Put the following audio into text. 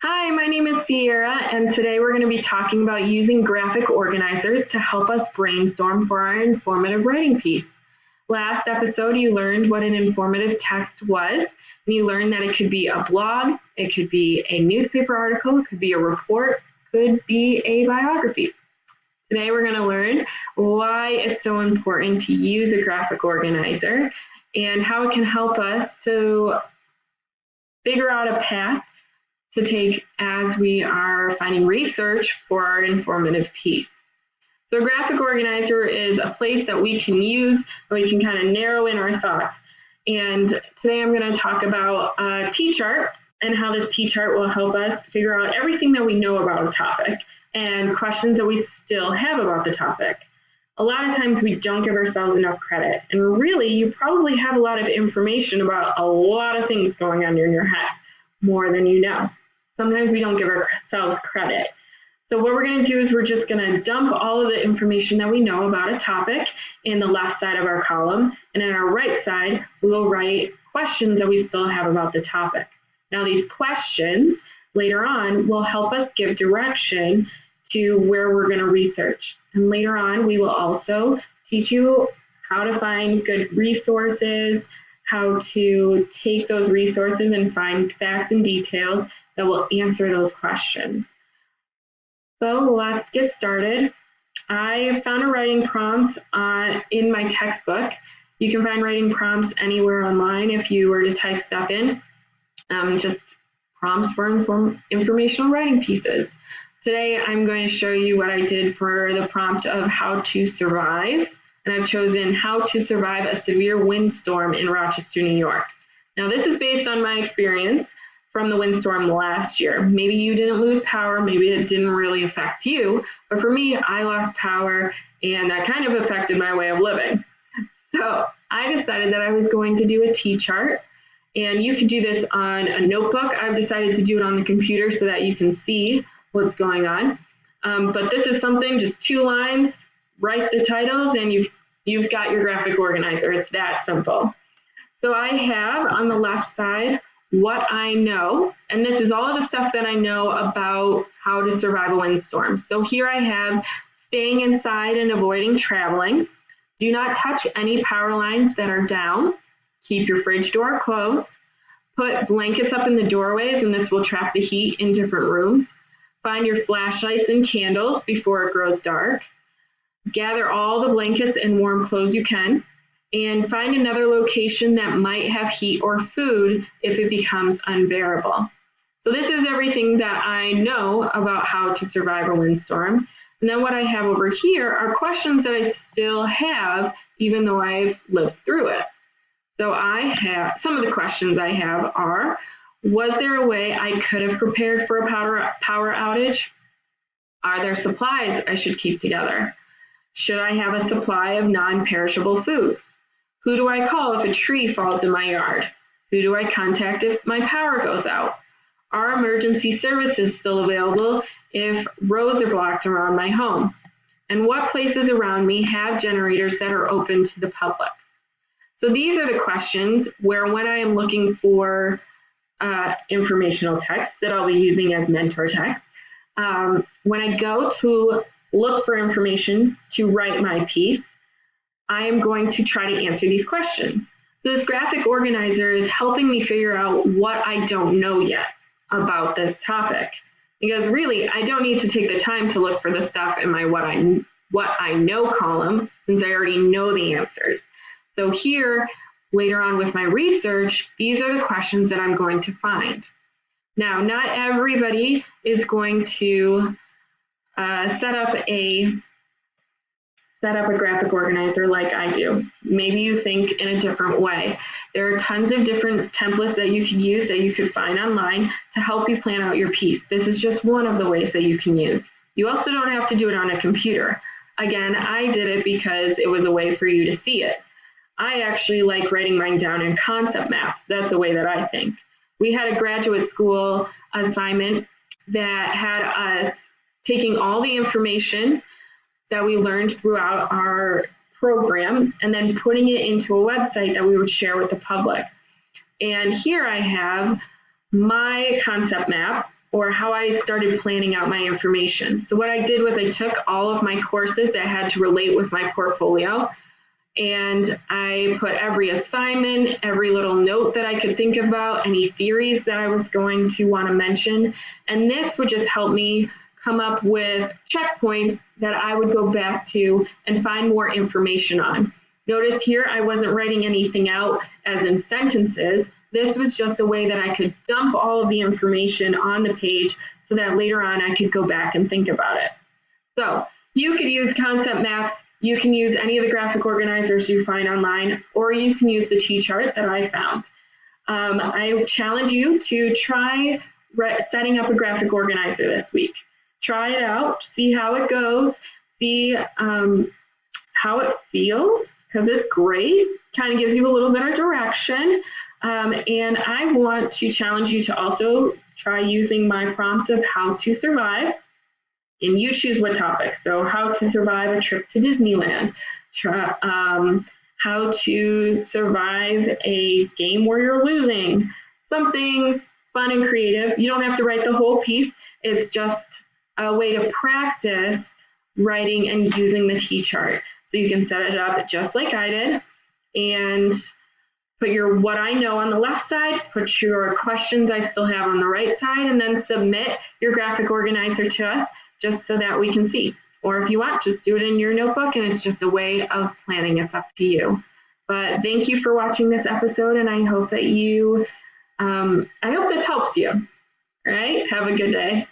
Hi, my name is Sierra, and today we're going to be talking about using graphic organizers to help us brainstorm for our informative writing piece. Last episode, you learned what an informative text was, and you learned that it could be a blog, it could be a newspaper article, it could be a report, could be a biography. Today, we're going to learn why it's so important to use a graphic organizer and how it can help us to figure out a path to take as we are finding research for our informative piece. So a graphic organizer is a place that we can use where we can kind of narrow in our thoughts. And today I'm going to talk about a T-chart and how this T-chart will help us figure out everything that we know about a topic and questions that we still have about the topic. A lot of times we don't give ourselves enough credit, and really you probably have a lot of information about a lot of things going on in your head, more than you know. Sometimes we don't give ourselves credit. So what we're going to do is we're just going to dump all of the information that we know about a topic in the left side of our column, and in our right side, we will write questions that we still have about the topic. Now these questions later on will help us give direction to where we're going to research. And later on, we will also teach you how to find good resources, how to take those resources and find facts and details that will answer those questions. So let's get started. I found a writing prompt in my textbook. You can find writing prompts anywhere online if you were to type stuff in, just prompts for informational writing pieces. Today I'm going to show you what I did for the prompt of how to survive, and I've chosen how to survive a severe windstorm in Rochester, New York. Now this is based on my experience from the windstorm last year. Maybe you didn't lose power, maybe it didn't really affect you, but for me, I lost power and that kind of affected my way of living. So I decided that I was going to do a T-chart, and you could do this on a notebook. I've decided to do it on the computer so that you can see what's going on. But this is something, just 2 lines, write the titles, and you've got your graphic organizer. It's that simple. So I have on the left side what I know, and this is all of the stuff that I know about how to survive a windstorm. So here I have staying inside and avoiding traveling. Do not touch any power lines that are down. Keep your fridge door closed. Put blankets up in the doorways, and this will trap the heat in different rooms. Find your flashlights and candles before it grows dark. Gather all the blankets and warm clothes you can. And find another location that might have heat or food if it becomes unbearable. So this is everything that I know about how to survive a windstorm. And then what I have over here are questions that I still have, even though I've lived through it. So I have, some of the questions I have are, was there a way I could have prepared for a power outage? Are there supplies I should keep together? Should I have a supply of non-perishable foods? Who do I call if a tree falls in my yard? Who do I contact if my power goes out? Are emergency services still available if roads are blocked around my home? And what places around me have generators that are open to the public? So these are the questions where when I am looking for informational text that I'll be using as mentor text, when I go to look for information to write my piece, I am going to try to answer these questions. So this graphic organizer is helping me figure out what I don't know yet about this topic. Because really, I don't need to take the time to look for the stuff in my what I know column, since I already know the answers. So here, later on with my research, these are the questions that I'm going to find. Now, not everybody is going to set up a graphic organizer like I do. Maybe you think in a different way. There are tons of different templates that you could use, that you could find online to help you plan out your piece. This is just one of the ways that you can use. You also don't have to do it on a computer. Again, I did it because it was a way for you to see it. I actually like writing mine down in concept maps. That's the way that I think. We had a graduate school assignment that had us taking all the information that we learned throughout our program and then putting it into a website that we would share with the public. And here I have my concept map or how I started planning out my information. So what I did was I took all of my courses that had to relate with my portfolio, and I put every assignment, every little note that I could think about, any theories that I was going to want to mention. And this would just help me come up with checkpoints that I would go back to and find more information on. Notice here I wasn't writing anything out as in sentences. This was just a way that I could dump all of the information on the page so that later on I could go back and think about it. So you could use concept maps, you can use any of the graphic organizers you find online, or you can use the T-chart that I found. I challenge you to try setting up a graphic organizer this week. Try it out, see how it goes, see how it feels, because it's great, kind of gives you a little bit of direction. And I want to challenge you to also try using my prompt of how to survive, and you choose what topic. So how to survive a trip to Disneyland, how to survive a game where you're losing, something fun and creative. You don't have to write the whole piece. It's just a way to practice writing and using the T-chart. So you can set it up just like I did and put your what I know on the left side, put your questions I still have on the right side, and then submit your graphic organizer to us just so that we can see. Or if you want, just do it in your notebook, and it's just a way of planning. It's up to you. But thank you for watching this episode, and I hope that I hope this helps you. All right, have a good day.